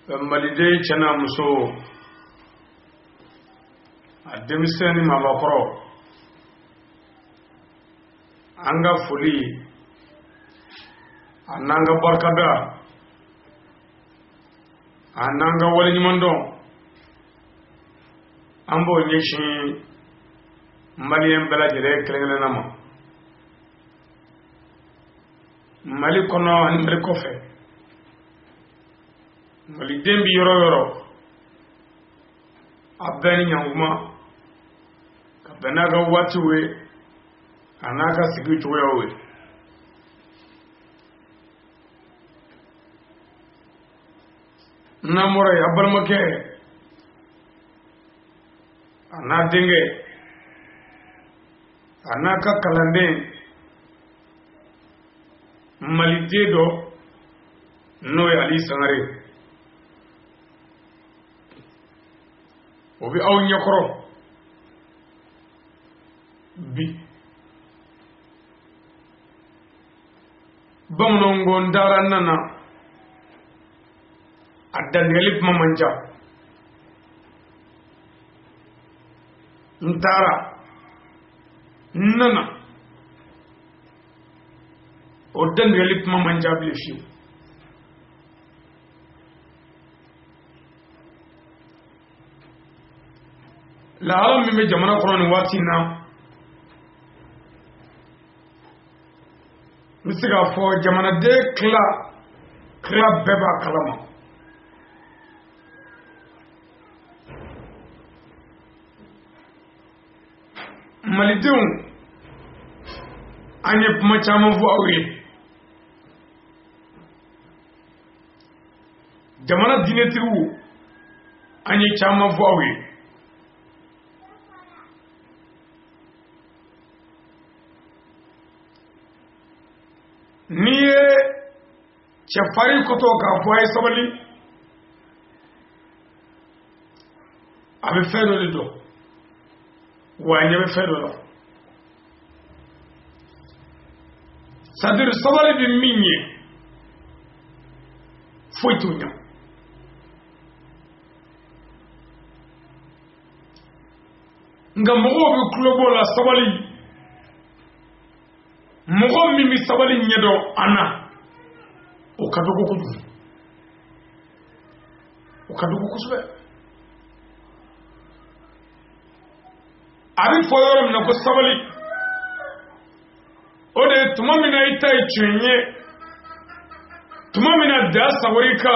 malide chana muso ademiseni mabakoro anga fuli ananga barkada ananga wali mando ambo nyeshi malien bela jere kelengele nama mali kono mali kofe mali dembi yoro abeni nyanguma kabenaga watiwe anaka sigituwe owe namora yabal make anadenge anaka kalande malitedo noy ali sangare obi aw nyakoro bi bamnongo ndara nana addan galip mamanja ntara nana oddan galip mamanja blifi la alam mi jamana qur'an watina misiga fo jamana de kla beba kalama malidiw anye kuma chama fu awre jamana dinetiru anye chama fu awre niye chafari koto ka fu ay sabali abe fedo lido wanye be fedo la sadir sabali bi minye foitunya nga mogo bi kulobo la sabali mogo mimi sabali nyedo ana okadugo kusbe ari foyorom na ko sabali ode tumamina itai chenye tumamina da sawarika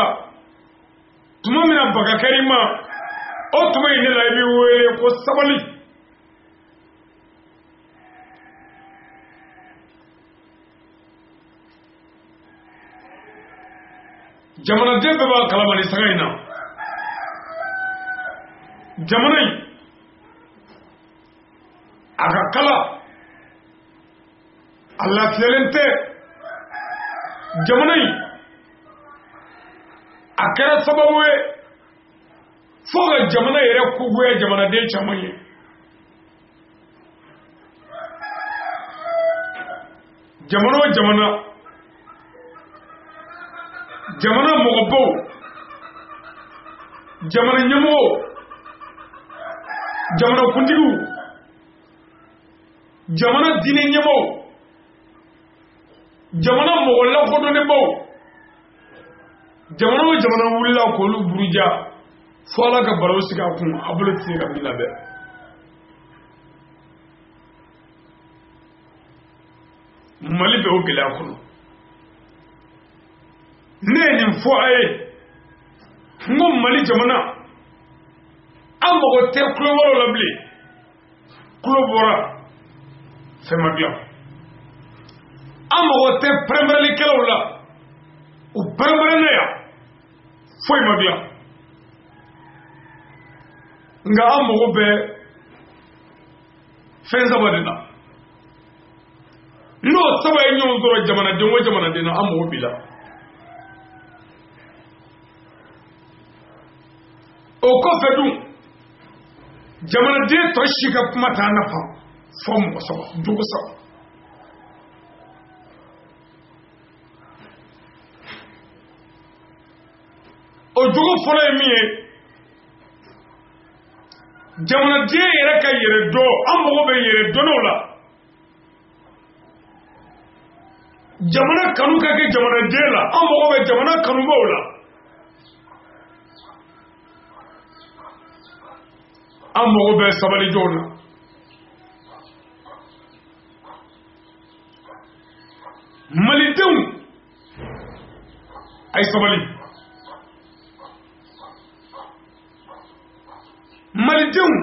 tumamina bagakarima o tumai ne laibi wele ko sabali jamana dembe ba kalamani sagaina jamanai aga kala Allah fiyalente jamanai akara sababu foga jamana yere kuguye jamana de chamaye jamana mogobo jamana nyamo jamana kundigu jamana dine nyamo jamana mogolla kodone baw jamana wulla ko lu buruja fola ka baro sika kun abulu tsira bilabe mali be o bila kono neni fo ay ngom mali jamana ambo te kulo wala labli kulo bora fema bien ambo te premier li kelawla o premier ne ya foi ma bien nga ambo be fenza badina no saba nyon zoro jamana de wo jamana de no ambo bila o ko fedu jamana de to shiga kuma ta nafa fom ko so dugo so o o jogo fɔlɔ ye min ye jamanaden yɛrɛ ka yɛrɛ dɔn an mago bɛ yɛrɛ dɔnnaw la jamana kanu ka kɛ jamanaden la an mago bɛ jamana kanubaw la an mago bɛ sabalidenw na malidenw a ye sabali malidenw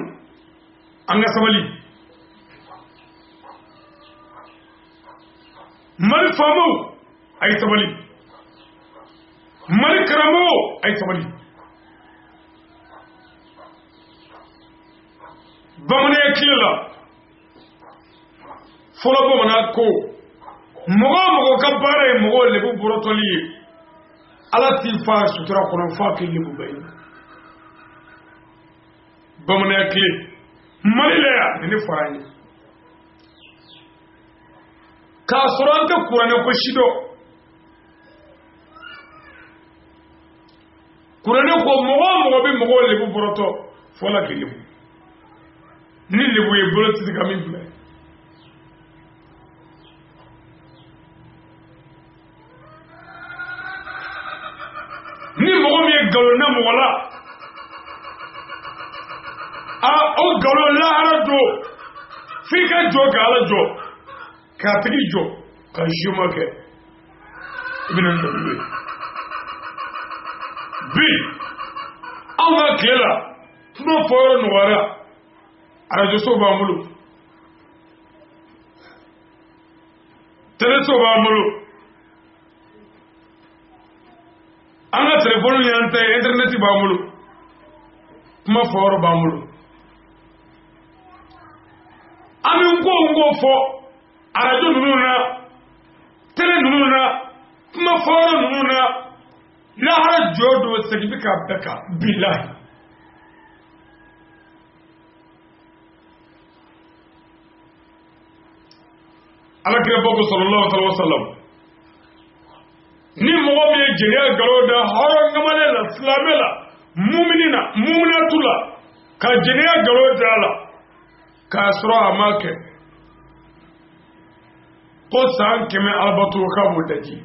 an ka sabali mali faamaw a ye sabali mali karamɔgɔw a ye sabali bamananya tile la fɔlɔ bamanan ko mɔgɔ o mɔgɔ ka baara ye mɔgɔ lebu bɔrɔtɔli ye ala t'i fa sutura kɔnɔ f'a k'i lebu bɛɛ ye bamananya tile mali la yan ni ne fɔra an ye k'a sɔrɔ an tɛ kuranɛ ko si dɔn kuranɛ ko mɔgɔ o mɔgɔ bɛ mɔgɔ lebu bɔrɔtɔ fɔ la k'i lebu ni lebu ye bolo tɛ se ka min bila ni mɔgɔ min ye nkalon na mɔgɔ la o nkalon lahara don f'i ka jɔ ka ala jɔ k'a tigi jɔ ka zuma kɛ i bɛna nkalon ye bi anw ka tile la kuma fɔ yɔrɔ nɔgɔyara arajoso b'an bolo teleso b'an bolo an ka telefɔni y'an ta ye internet b'an bolo kuma fɔ yɔrɔ b'an bolo an bɛ n ko fɔ arajo ninnu na tele ninnu na kuma fɔ yɔrɔ ninnu na lahara jɔ don segin bɛ k'a bɛɛ kan bilahi alakira bako sallallahu alaihi wasallam ni mɔgɔ min ye jeliya nkalon da hɔrɔn ŋamale la silamɛ la muminatu la ka jeliya nkalon da la k'a sɔrɔ a ma kɛ ko san 100 alabato k'a b'o daji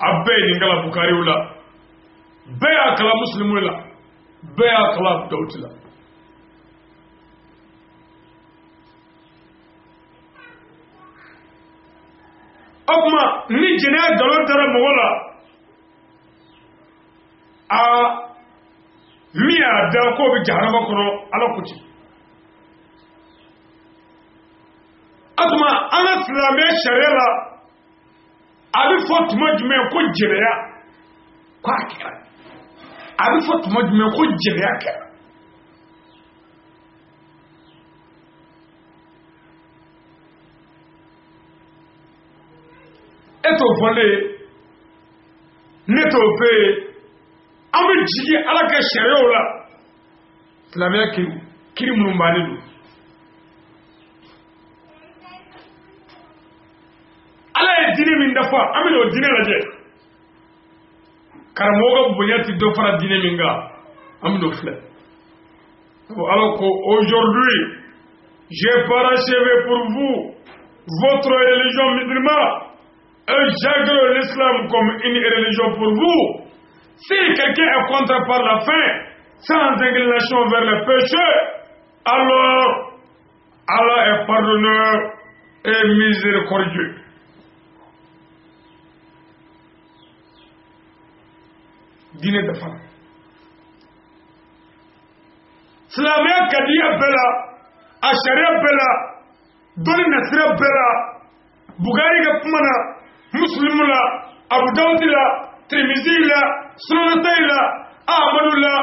a bɛɛ ye nin kala bukariw la bɛɛ y'a kala muslimu la bɛɛ y'a kala dawuti la o kuma ni jɛnɛya nkalon dara mɔgɔ la min y'a da k'o bɛ jahanama kɔnɔ ala ko ten o tuma an ka silamɛ sariya la a bɛ fɔ tuma jumɛn ko jɛnɛya k'a kɛra a bɛ fɔ tuma jumɛn ko jɛnɛya kɛra e t'o fɔ ne ye ne t'o fɛ ye an bɛ jigin ala ka sariyaw la silamɛya kiri minnu bannen don ala ye diinɛ min dafa an bɛ n'o diinɛ lajɛ karamɔgɔ ka bonya tɛ dɔ fara diinɛ min kan an bɛ n'o filɛ ala ko aujourd'hui j'ai parachevé pour vous votre religion musulmane et j'agrée l'islam comme une religion pour vous. Si quelqu'un est contre par la fin, sans inclination vers le péché, alors Allah est pardonneur et miséricordieux. Dîner de femme. Silamɛya kadiya bɛɛ la, a sariya bɛɛ la, dɔnni nasira bɛɛ la, Bugari ka kuma na, Muslimu la, Abu Dawud la, Tirmizi la, Sunan Nasa'i la, Ahmadu la,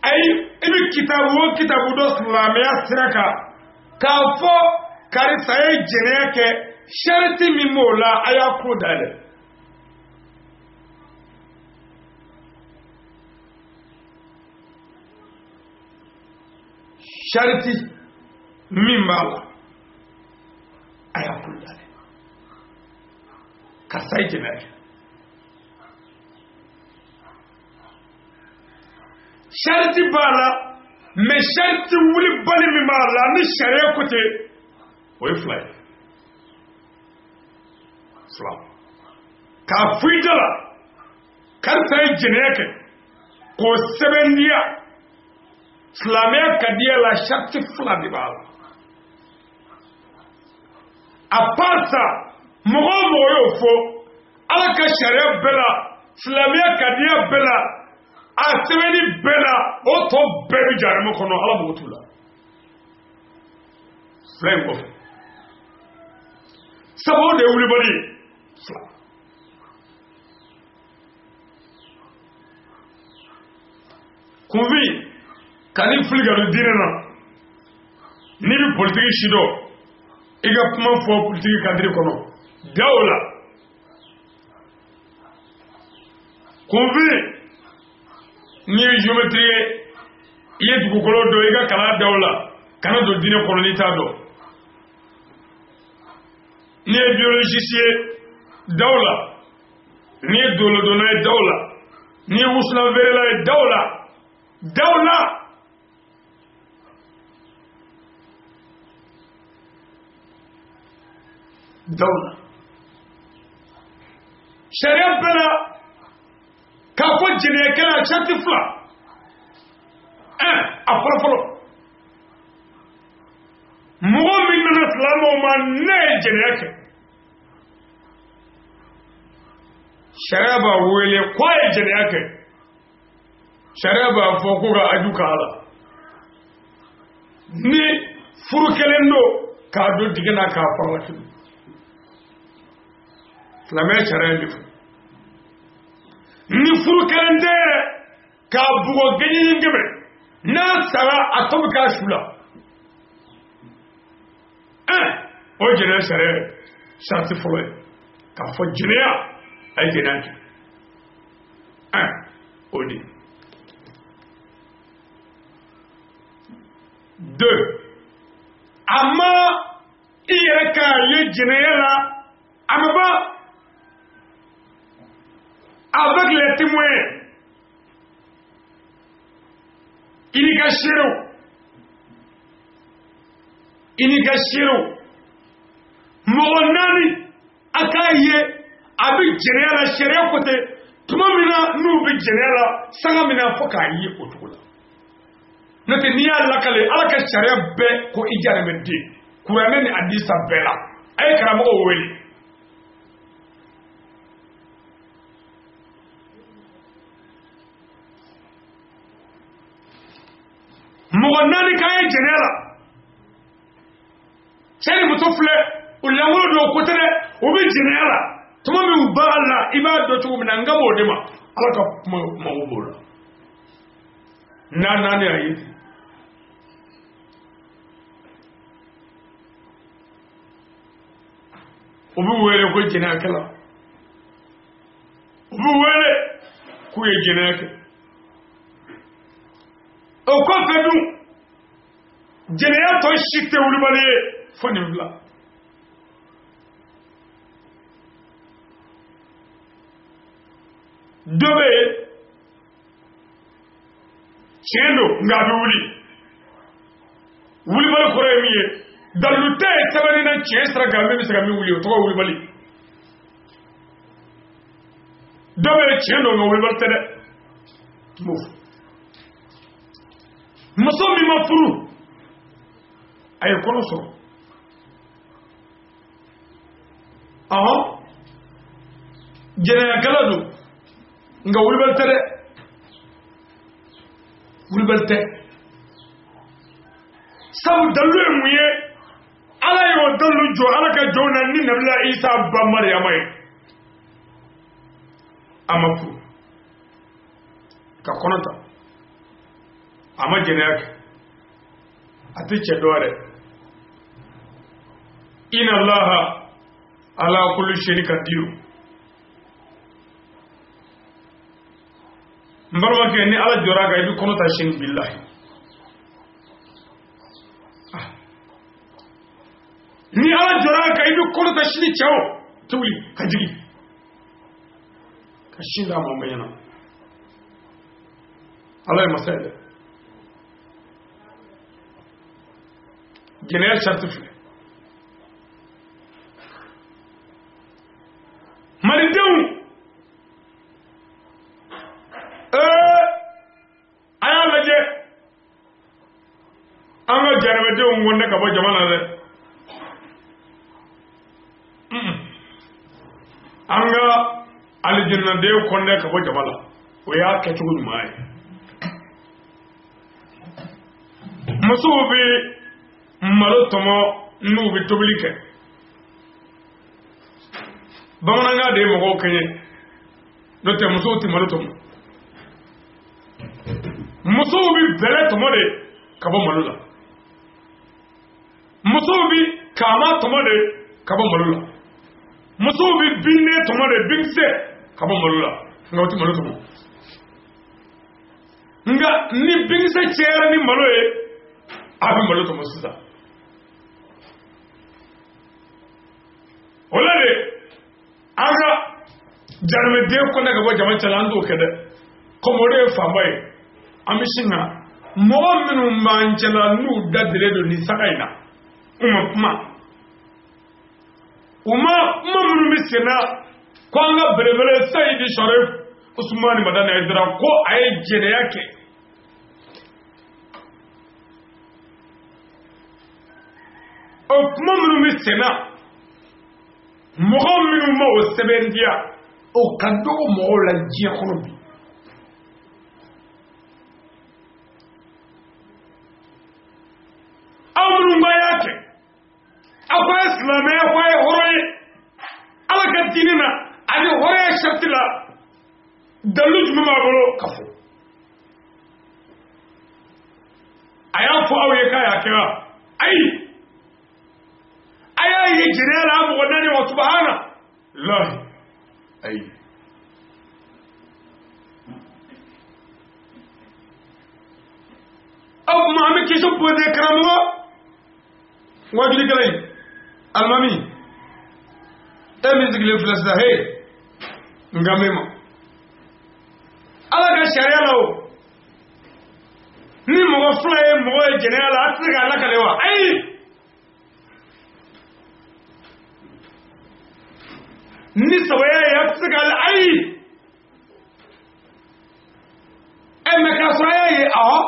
ayi i bɛ kitabu o kitabu dɔ silamɛya sira kan k'a fɔ karisa ye jɛnɛya kɛ sariti min b'o la a y'a ko dayɛlɛ. Sariti min b'a la a y'a ko dayɛlɛ karisa ye jɛnɛya kɛ. sharti bala mais sharti wuli bali mi mala ni sharia côté oy fly ka fuidala karta jineke ko sebendia islamia kadia la sharti fla di bala apasa mogo yo fo ala ka sharia bela islamia kadia bela a sebeni bela o to bebi jarimo kono ala mutula flengo sabo de wuli bari kuvi kani fliga do dinena ni bi politique shido iga kuma fo politique kadri kono dawla kuvi ni géométrie yetu kokolo do iga kala dawla kana do dine kono ni tado ni biologicien dawla ni dolo do na dawla ni usna verela dawla dawla dawla sharia bela ka ko jine kala chati fla afolo mu'min na islamu man ne jine yake sharia ba wele kwaye jine yake sharia ba foko ga ajuka ala ni furukelendo ka do digena ka farlaki islamé sharia ndifu ni furukelende ka bugo gani ngebe na sara atobuka shula o jene sharia sharti folo ka fo jineya ay genaki odi 2 amma iyaka ye jineya amaba avec les témoins inigashiro mogonani akaye abi jenera sharia kote tumamina nubi jenera sangamina foka yi otula nate ni Allah kale alaka sharia be ko ijare medde kurane ni hadisa bela ay karamo o weli mogonani kaye jenera cheri mutofle ulango do kotere obi jenera tuma mi ubala ibado to mina ngamo dema alaka mawubula nani ayi obi wele ko jenera kala obi wele ku ye jenera o ko fedu jenera to shite ulubale foni bla dobe chendo ngabi wuli bal kore miye dalute sabani na chesra gambe misra mi wuli to wuli bali dobe chendo ngawuli bal tede move musomi mafuru ay kono so jena kaladu nga wulbalte sabu dalu muye ala yo dalu jo ala ka jona ni nabila isa ba maryama amafu ka konata ama jena atiche dore inna allaha ala kulli shay'in qadir mbarwa ke ni ala jora ga ibi kono ta shin billahi ni ala jora ga ibi kono ta shin chawo tuli kajigi kashinda mo mayana Allah ye masa ye dɛ jɛnɛya charte filɛ malidenw a y'a lajɛ an ka jarabadenw wonde ka bɔ jamana na dɛ an ka alijinnaden kɔnde ka bɔ jama la o y'a kɛcogo ɲuman ye musow bɛ malo tɔmɔ n'u bɛ tobili kɛ bamanankan de ye mɔgɔw kɛɲɛ n'o tɛ musow tɛ malo tɔmɔ musow bɛ bɛlɛ tɔmɔ de ka bɔ malo la musow bɛ kaama tɔmɔ de ka bɔ malo la musow bɛ binne tɔmɔ de binkisɛ ka bɔ malo la nka o tɛ malo tɔmɔ nka ni binkisɛ cɛyara ni malo ye a bɛ malo tɔmɔ sisan o la de an ka jaramɛden kɔnɛ ka bɔ jama cɛla an t'o kɛ dɛ komi o de ye fanba ye an bɛ sin ka mɔgɔ minnu b'an cɛla n'u da dilen don nin saga in na u ma kuma minnu bɛ sen na ko an ka belebele Sayidi Sharif Usumani Madani Aidara ko a ye jɛnɛya kɛ o kuma minnu bɛ sen na mɔgɔ minnu ma o sɛbɛntiya o ka dɔgɔ mɔgɔw la diɲɛ kɔnɔ bi aw minnu b'a y'a kɛ aw ko a ye silamɛya ko a ye hɔrɔn ye ala ka diinɛ na ani hɔrɔnya sariti la dalilu jumɛn b'a bolo ka fɔ a y'a fɔ aw ye k'a y'a kɛ wa ayi a y'a ye jɛnɛya la a mɔgɔ naani wa subahana lahi ayi aw kuma an bɛ question poser karamɔgɔ wajulikɛla in alimami e min sigilen filɛ sisan he nka mɛ ma ala ka sariya la o ni mɔgɔ fila ye mɔgɔ ye jɛnɛya la a tɛ se k'a lakale wa ayi ni sabaya ye a tɛ se k'a la ayi mɛ k'a sɔrɔ a y'a ye awɔ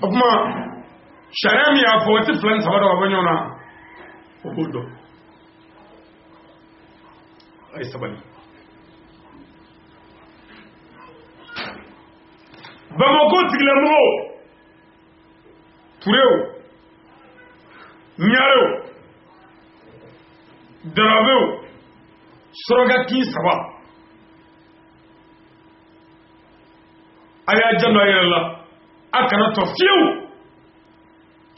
o kuma sariya min y'a fɔ o tɛ fila ni saba dɔ ka bɔ ɲɔgɔn na o b'o dɔn a ye sabali Bamako tigilamɔgɔw Turew Ɲarew Darabew Surakakin saba a y'a janto a yɛrɛ la a kana tɔ fiyewu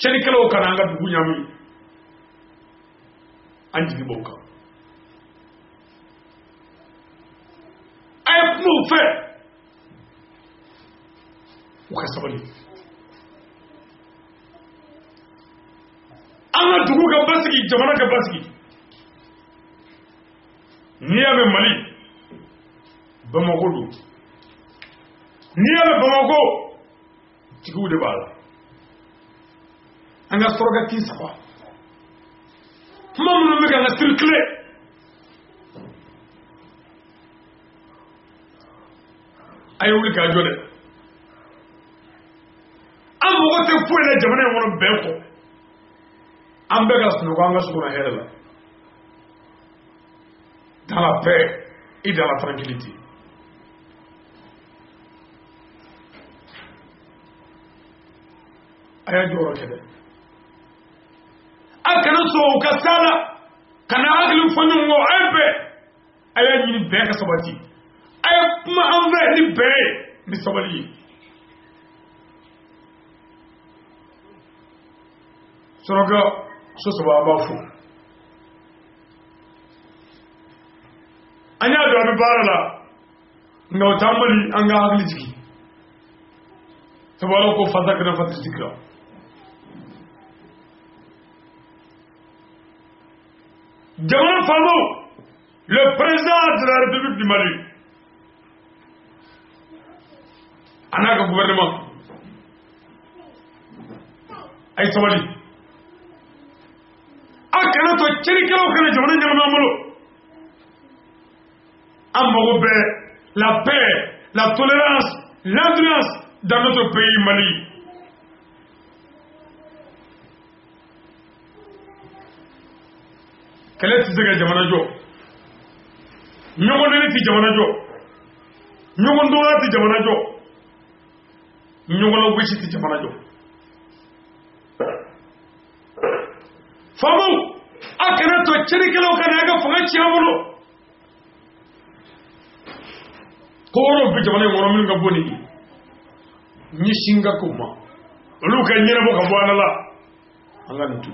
cɛnikɛlaw kana an ka dugu ɲami an jigi b'o kan a ye kuma u fɛ u ka sabali an ka dugu ka basigi jamana ka basigi n'i y'a mɛn Mali Bamako don n'i y'a mɛn Bamako tigiw de b'a la an ka Surakakin saba kuma minnu bɛ ka na circuler a ye wuli k'a jɔ dɛ an mɔgɔ tɛ foyi la jamana in kɔnɔ bɛn kɔ an bɛɛ ka sunɔgɔ an ka sokɔnɔ hɛrɛ la dans la paix et dans la tranquillité a y'a jɔyɔrɔ kɛ dɛ a kana sɔn u ka s'a la kana hakili fɔ ɲɔgɔn kɔ a ye bɛn a y'a ɲini bɛn ka sabati a ye kuma an fɛ ni bɛn ye ni sabali ye Suraka so saba a b'a fo an y'a dɔn a bɛ baara la nka o t'an bali an ka hakili jigin sabu Ala ko fasa kana fati sigira jamana faamaw le président de la République du Mali ana ka gouvernement ay sabali akana to ciri kelaw kana jamana ñama molo am la paix, la tolérance, l'endurance dans notre pays Mali. Quel est ce jamana jo? Ñogon ti jamana jo. Ñogon do ti jamana jo. Ñogon wishi ti jamana jo. Famu akana to ciri kelaw kana ga fanga ci amulo. Koro bi jamana ngoro min ga boni ni singa kuma lu ka nyina bo ka bwana la anga ntu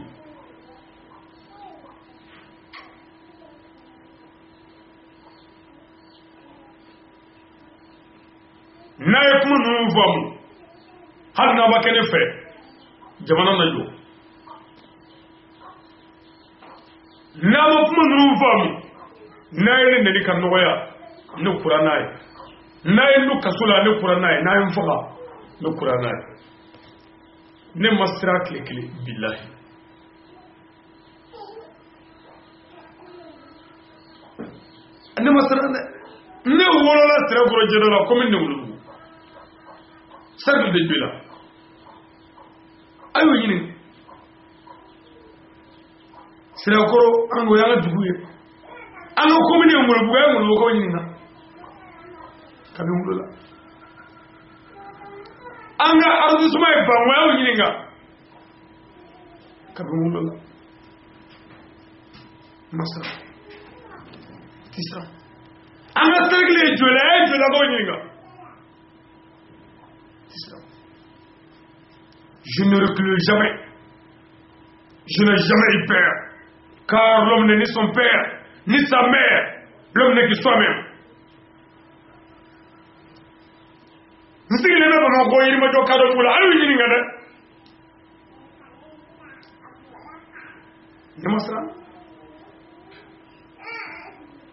na yakuma no vamu har na ba kene fe jamana na yo na ba kuma no vamu na yele ne kan no ya no kurana nayi nu kasula ne kurana nayi mfoka ne kurana ne masra kle billahi ne masra ne wolo la sira goro jedo la comme ne wulu sardu de bila ayo yini sira goro ango yanga duguye ango comme ne wulu buga wulu ko yini na kabi wulula anga ardu suma e banwa o nyininga kabi wulula masra tisra anga tegle jola go nyininga tisra je ne recule jamais je n'ai jamais eu peur car l'homme n'est ni son père ni sa mère l'homme n'est que soi-même.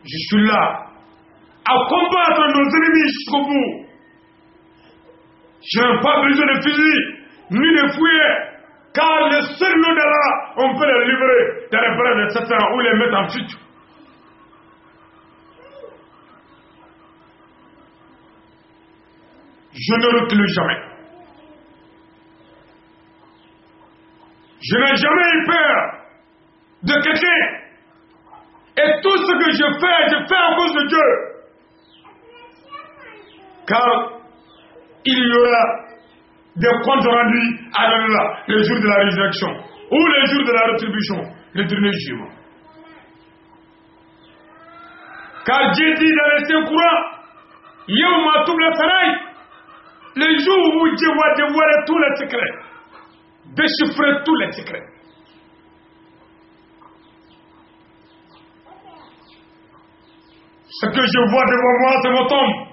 Je suis là à combattre nos ennemis jusqu'au bout. Je n'ai pas besoin de fusil ni de fouet, car le seul nom d'Allah, on peut les livrer dans les bras de Satan ou les mettre en fuite. Je ne recule jamais. Je n'ai jamais eu peur de quelqu'un. Et tout ce que je fais à cause de Dieu. Car il y aura des comptes rendus à Allah, le jour de la résurrection ou le jour de la rétribution, le dernier jugement. Car Dieu dit dans les Saint-Courants, Yawma tubla sarai, le jour où Dieu va dévoiler tous les secrets, déchiffrer tous les secrets. Ce que je vois devant moi, c'est mon tombe.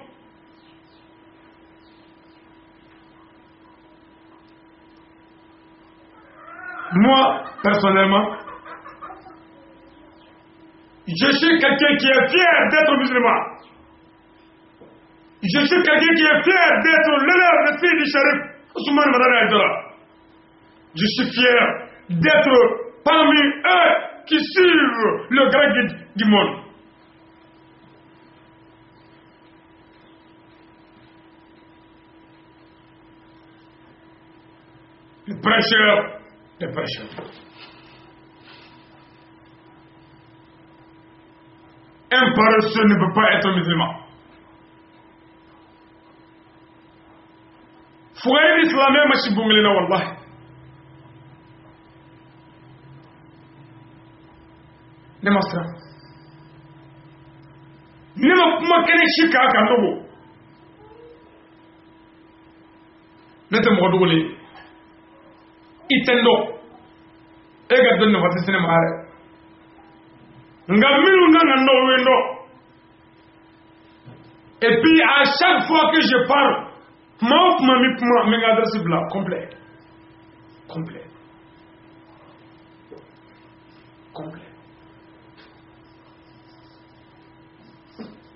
Moi, personnellement, je suis quelqu'un qui est fier d'être musulman. Je suis quelqu'un qui est fier d'être l'élève de fils du shérif Ousmane Madara Aïdara. Je suis fier d'être parmi eux qui suivent le grand guide du monde. Les prêcheurs. Un paresseux ne peut pas être musulman. Fouet l'islamien machi bunglina wallahi. Ne masra. Ne ma kene shika ka ndogo. Ne te moduguli. Itendo ega donne wata sene mare ngamiru nga ndo wendo. Et puis à chaque fois que je parle ma m'adresse blanc complet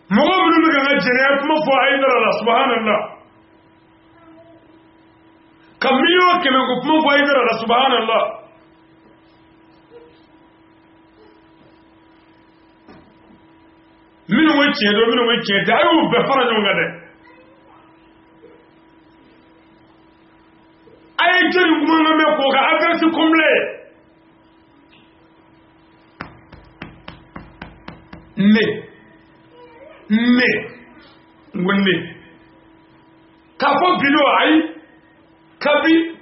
mo ngam lu nga jere kuma fo ay dara subhanallah video keme ko kuma fo idara subhanallah minu wacce da ayu be fara jonga de ay jeri kuma ngame ko ga adresse complet ne ngonne ka fo bilo ay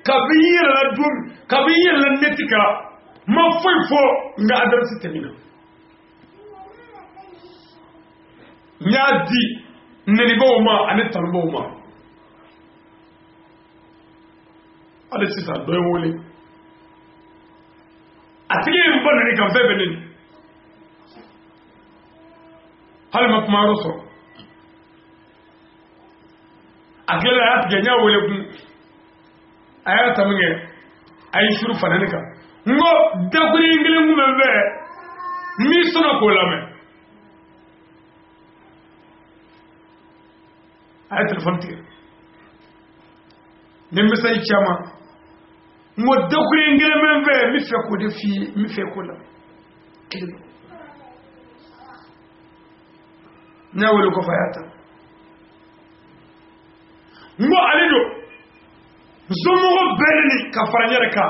kabi yela dum kabi yela netika ma fo nga adresse temina nyadi neni bawma ani tambawma ale sisa doy wole atigi mbona ni kan febe ni hal ma kuma roso agela ya ganya wole ku ayata munge ay shuru fananika ngo daguri ingile ngumbe mi sona ko lame ay telefon tire nimbe say chama mo daguri ingile membe mi fe ko de fi mi fe ko la nyawul ko fayata ngo alido zomo berni ka faranya ka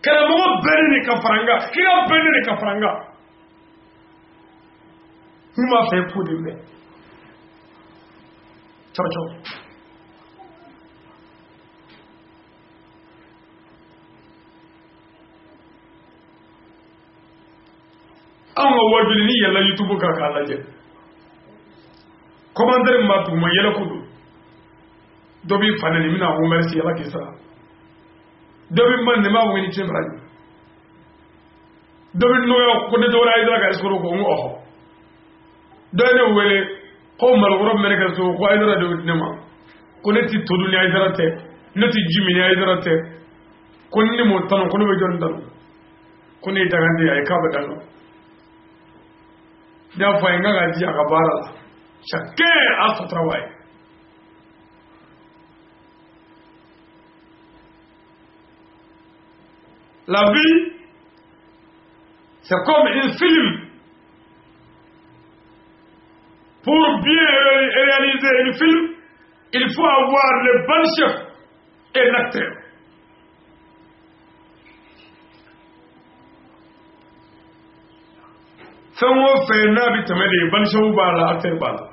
kala mo berni ka faranga kila berni ka faranga huma fe pudi me ciao ciao amma wajuli ni yalla youtube ka kala je commander ma tu mo yela kudu dobi fanani mina wo merci yalla kisa dobi man ne ma wo ni chembrani dobi no yo ko de dora idra ka skoro ko mo oho do ne wele ko mal gorob mene ka so ko idra do ne ma ko ne ti todu ni idra te ne ti jimi ni idra te ko ni mo tan ko no be jon dal ko ne dagande ay ka ba dal da fa nga ga di aka bara chacun a son travail. La vie, c'est comme un film. Pour bien réaliser un film, il faut avoir le bon chef et l'acteur. Fais-moi faire un habitant de bon chef ou l'acteur bala.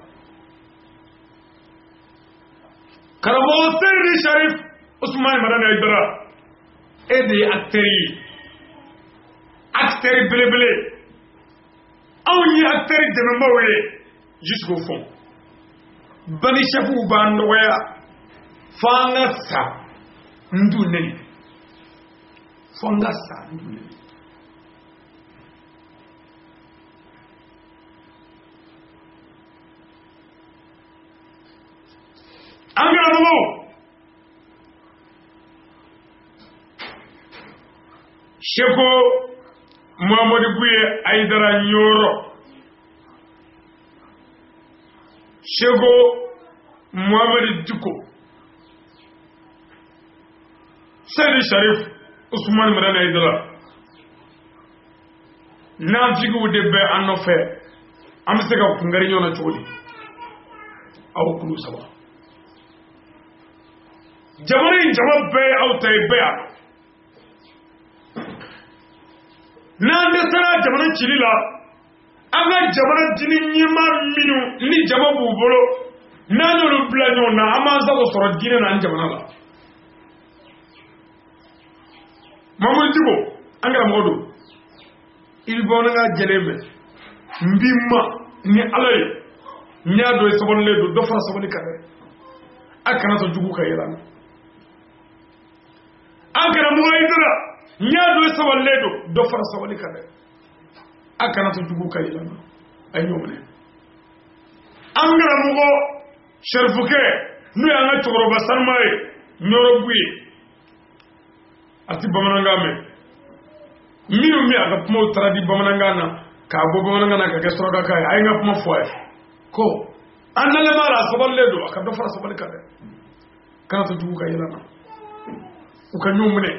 Karamo Seydi Sharif Ousmane Madane Aïdara et des acteurs blé on y acteurs de mémoire jusqu'au fond bani chafu bandoya fanga sa ndune fanga sa ndune angara mo Cheko Mohamed Bouye Aïdara Nyoro Cheko Mohamed Diko Seydi Sharif Ousmane Madane Aïdara Nantigu debbe anno fe am sega ko ngari ñona cioli aw kulu sawa jamani jawab be aw tay be nan da sara jamana cilila aga jamana dini nyima minu ni jama bubolo nanu lu blanyo na amanza ko soro dine na jamana la mamu dibo angara modo il bona nga jelebe mbimma ni alay nyaado e sobon ledo do fara soboni kare akana to jugu kayran angara mo Aïdara nyaado e sobon ledo do fara soboni kare akana to jugu kayran ay ñomne angara mo sharfuke nu ya nga toro basanmay ñoro buyi ati bamananga me minu mi aga mo tradi bamananga na ka bo bamananga na ka gesro da kay ay nga mo foy ko andale mala sobal ledo aka do fara sobal kade kana to jugu kay lana ukanyumne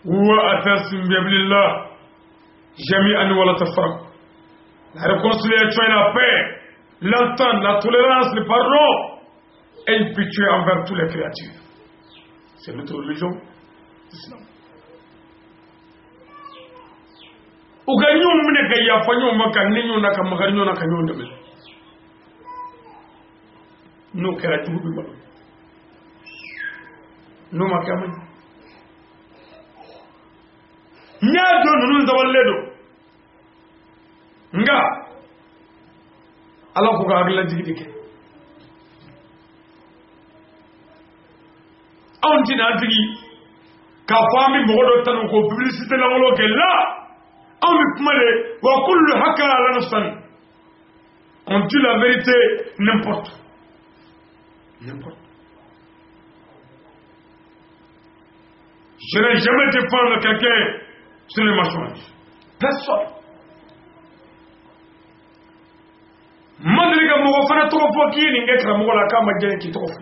wa atasim billahi jami'an wala tafarraq. La réconciliation et la paix, l'entente, la tolérance, le pardon et une pitié envers toutes les créatures. C'est notre religion, l'islam. Ukanyumne kaya fanyo makaninyo na kamaganyo na kanyo ndebe. No kera tubu balo. No makama. Nyado nunu ndawaledo. Nga ala ko ga agla jigidike. On dit dans digi ka fami modo tan ko publicité la wolo ke la on me kumale wa kullu hakka ala nafsan. On dit la vérité n'importe. N'importe. Je n'ai jamais défendu quelqu'un sur le mensonge. Personne. Madriga mo fana to fo ki ni ngekra mo la kama jere ki to fo.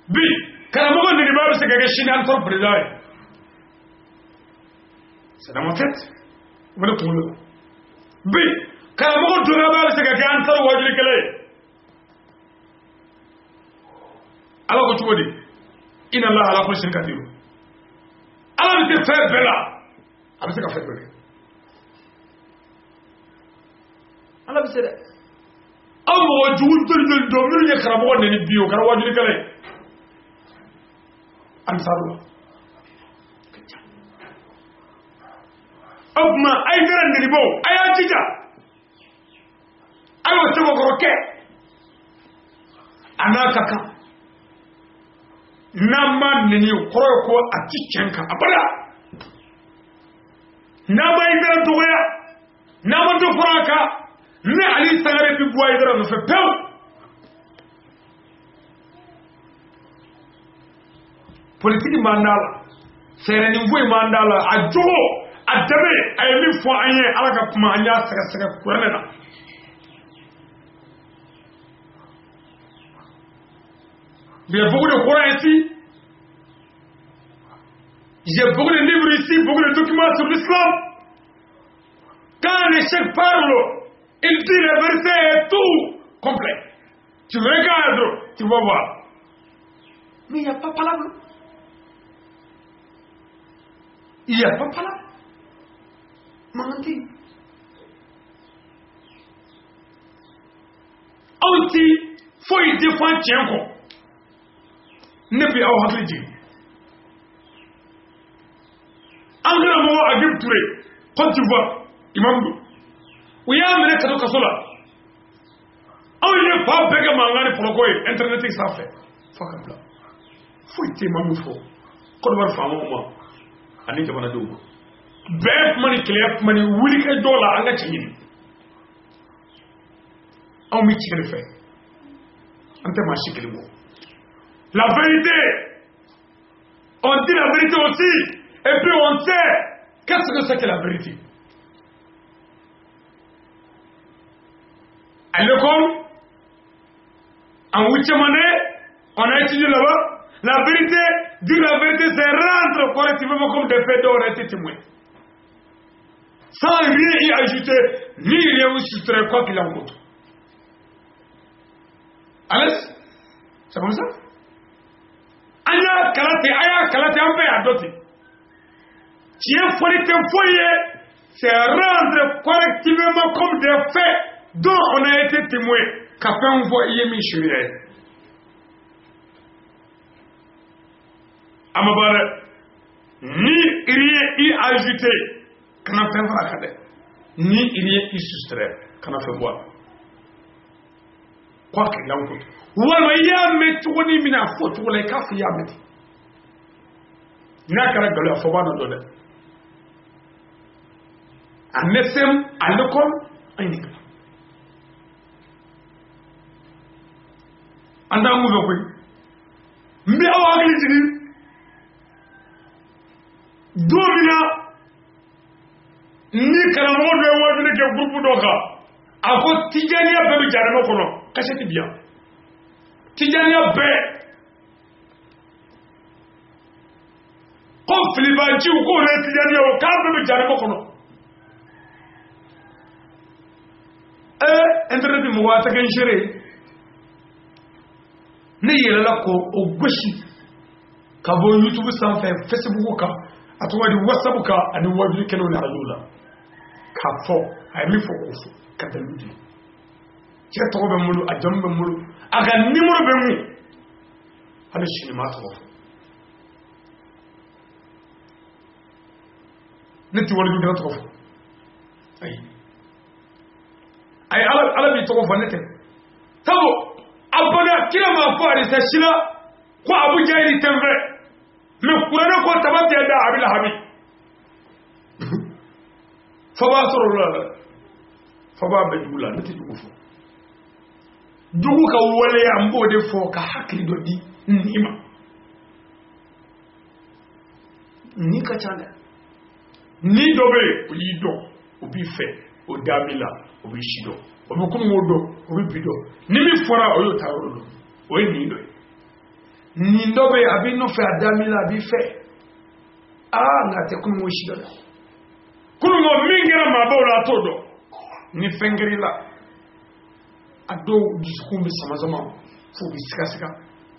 Bi kala mo ni ba se ga shini an for président. C'est dans ma tête. Mo le ko le. Bi kala mo do na ba se ga an for wajuli kale. Alors ko tubodi inna Allah ala kulli shay'in qadir. Allah bi te faire bela. Abi se ka faire bela. Allah bisere amo juul do mi ni xara mo ne biyo kara wajuli kale an sabu abma ay dara ni bo aya tija ayo tebo ko ke anaka ka namma ni ko ko ati cenka abara nama idara to ya nama to furaka ne ali sangare bi boy dara no fe pew politique mandala sere ni boy mandala ajo adabe ayemi fo anye alaka kuma anya saka kurana il y a beaucoup de Coran ici, j'ai beaucoup de livres ici, beaucoup de documents sur l'islam. Quand les chefs parlent, il dit la vérité est tout complet. Tu regardes, tu vas voir. Mais il n'y a pas parole. Il n'y a pas parole. Menti. On dit, faut y défendre tiens quoi. Ne peut pas avoir dit. Angela Mo Agib Touré, Côte d'Ivoire, Imam. Oui, il y a un minute de Kasola. On n'est pas béga mangane pour le coin, Internet ça fait. Faut que là. Faut y témoigner faux. Côte d'Ivoire femme moi. Ani jamana do. Bep mani clear mani wuli ka dola anga chini. On mi tire fait. Ante ma chikeli mo. La vérité, on dit la vérité aussi, et puis on sait qu'est-ce que c'est que la vérité. À l'école, en 8e année, on a étudié là-bas, la vérité, dire la vérité, c'est rendre correctement comme des faits dont on a été témoin. Sans rien y ajouter, ni rien y soustraire, quoi qu'il en coûte. Allez, c'est comme ça? Aya kalate ampe adopté. Tu es foyer, c'est rendre correctement comme des faits dont on a été témoin. Qu'après on voit yémi chérie. Amabara, ni rien y ajouter, qu'on a fait voir ni rien y soustraire, qu'on a fait voir. Quoi qu'il en coûte. Wala ya metuni mina fotu wala kafi ya meti na kara galo afobana dole anesem alokol anika anda mu ko mbi awagli jigi domina ni kala mo do wadu ke groupe doka ako tijaniya be jarama kono kaseti bien tijaniya bɛɛ ko filibanjiw ko ne tijaniya o k'a bɛɛ bɛ jariko kɔnɔ internet mɔgɔ a tɛ kɛ n seere ne yɛlɛla ko o gosi ka bɔ YouTube sanfɛ Facebook kan a tɔgɔ di WhatsApp kan ani wajuli kɛnɛw ni radio la k'a fɔ a ye min fɔ k'o fɔ ka dalilu di cɛ tɔgɔ bɛ n bolo a jamu bɛ n bolo a ka numéro bɛ n kun hali sini m'a tɔgɔ fɔ ne ti wali dira tɔgɔ fɔ ayi ala b'i tɔgɔ fɔ ne tɛ sabu abada kira ma fɔ alisa sila ko Abu Jahili tɛ n fɛ mais kuranɛ ko tabatɛ da Abi Lahabi fa b'a sɔrɔ o la fa b'a bɛɛ jugu la ne tɛ jugu fɔ jugu ka waleya n b'o de fɔ ka hakili dɔ di ni ma ni ka ca dɛ ni dɔ bɛ yen o y'i dɔn o b'i fɛ o da b'i la o b'i si dɔn o bɛ kunun o dɔn o bɛ bi dɔn ni min fɔra o y'o ta yɔrɔ dɔn o ye nin dɔ ye nin dɔ bɛ yen a b'i nɔfɛ a da b'i la a b'i fɛ nka a tɛ kunun o si dɔ la kunun o min kɛra maabaw la a t'o dɔn ni fɛn kɛr'i la a dɔw dusukun bɛ sama sama f'u bɛ siga siga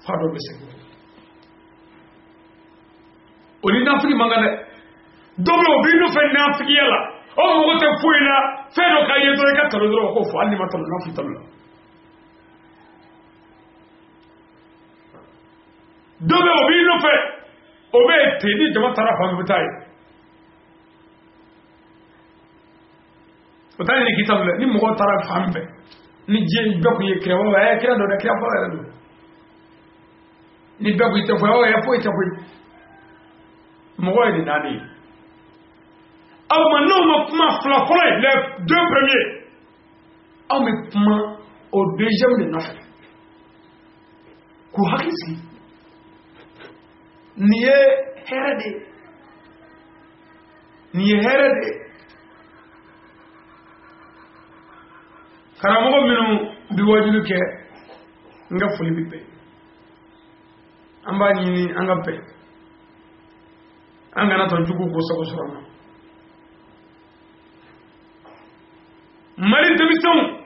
f'a dɔw bɛ segin o ni nafili man kan dɛ dɔw bɛ yen o b'i nɔfɛ nafigiya la o mɔgɔ tɛ foyi la fɛn dɔ k'a ye dɔrɔn i ka talo dɔrɔn o k'o fɔ hali n'i ma talo nafili talo la dɔw bɛ yen o b'i nɔfɛ o bɛ yen ten ni jama taara fan bɛ taa ye o t'a ɲini k'i talo dɛ ni mɔgɔw taara fan bɛɛ ni diɲɛ bɛɛ kun ye kira wɔɔrɔ kira dɔ dɛ kira fɔlɔ yɛrɛ don ni bɛɛ kun tɛ foyi foyi tɛ foyi mɔgɔ ye nin naani ye aw ma n'o ma kuma fila fɔlɔ ye les deux premiers aw bɛ kuma o deuxième de nɔfɛ k'u hakili sigi nin ye hɛrɛ de ye nin ye hɛrɛ de ye karamɔgɔ minnu bi wajibi kɛ n ka foli bi bɛɛ an b'a ɲini an ka bɛn an kana to jugu ko sago sɔrɔ ma Mali denmisɛnw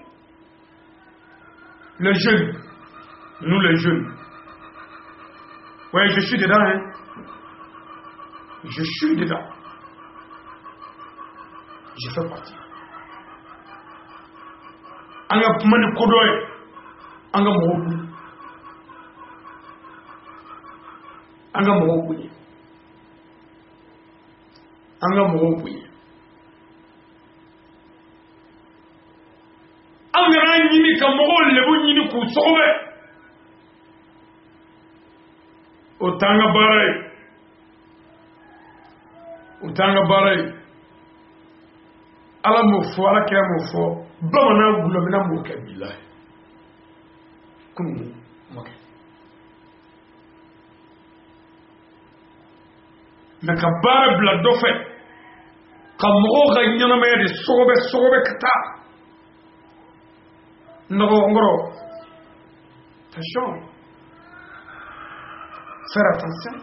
les jeunes nous les jeunes ouais je suis dedans hein je suis dedans je fais partie an ka kuma ni kodɔ ye an ka mɔgɔw bonya an ka mɔgɔw bonya an ka mɔgɔw bonya an kana ɲini ka mɔgɔw lebu ɲini k'u sɔgɔbɛ o t'an ka baara ye o t'an ka baara ye ala m'o fɔ ala kɛra m'o fɔ bamanan gulɔmina m'o kɛ bilahi kunun m'o kɛ mais ka baara bila dɔ fɛ ka mɔgɔw ka ɲɛnamaya de sɔgɔbɛ ka taa nɔgɔ nkɔrɔ attention faire attention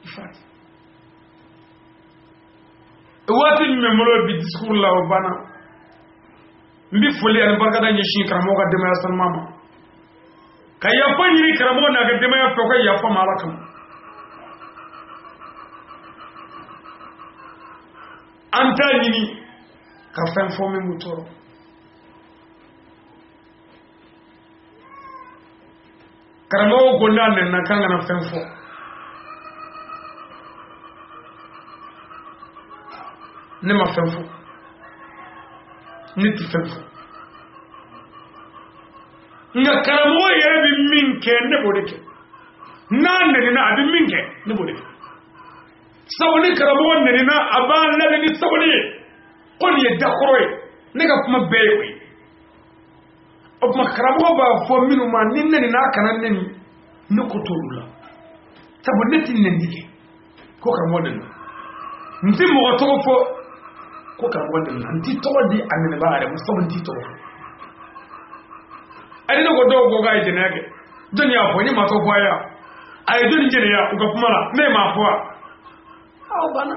il faut waati min bɛ n bolo bi discours la o banna n bɛ foli ani barikada ɲɛsin karamɔgɔ ka denbaya sanuma ma ka yafa ɲini karamɔgɔ n'a ka denbaya fɛ u ka yafa ma ala kama an t'a ɲini ka fɛn fɔ min b'u tɔɔrɔ karamɔgɔ ko n'a nɛnna k'an kana fɛn fɔ ne ma fɛn fɔ ne ti fɛn fɔ nka karamɔgɔ yɛrɛ bɛ min kɛ ne b'o de kɛ n'a nɛnina a bɛ min kɛ ne b'o de kɛ sabu ni karamɔgɔ nɛnina a b'an labɛn ni sabali ye ko nin ye dakɔrɔ ye ne ka kuma bɛɛ ye o ye o tuma karamɔgɔ b'a fɔ minnu ma ni nɛnina a kana nɛni ne ko t'olu la sabu ne ti nɛni kɛ ko karamɔgɔ nɛnina n ti mɔgɔ tɔgɔ fɔ ko karamɔgɔ dɛmɛ na n ti tɔgɔ di a minɛbaga yɛrɛ ma sabu n ti tɔgɔ ale ne ko dɔw ko k'a ye jɛnɛya kɛ jɔnni y'a fɔ n ye maa tɔ fɔ a ye a ye jɔnni jɛnɛya u ka kuma la ne m'a fɔ wa aw banna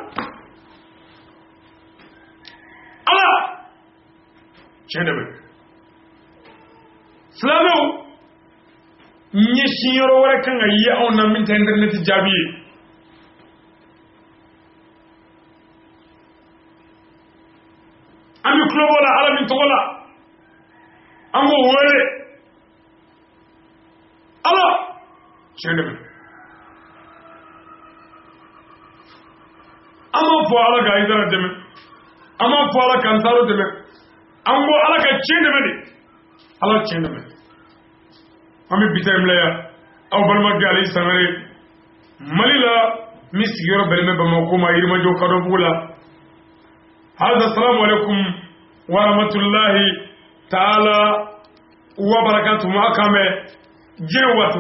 ala tiɲɛ de bɛ silamɛw ɲɛsin yɔrɔ wɛrɛ kan ka ye anw na min tɛ internet jaabi ye an bɛ tulo bɔ la ala min tɔgɔ la an k'o wele ala tiɲɛ de bɛ an b'a fɔ ala ka Aidara dɛmɛ an b'a fɔ ala ka Ansaro dɛmɛ an ko ala ka tiɲɛ dɛmɛ de ala tiɲɛ dɛmɛ an bɛ bi ta in bila yan aw balimakɛ Ali Sangare Mali la min sigiyɔrɔ bɛnnen bɛ Bamako ma Yirimajɔ Kadɔbugu la hada assalamu alaikum wa rahmatullahi ta'ala wa barakatuh ma kame je wato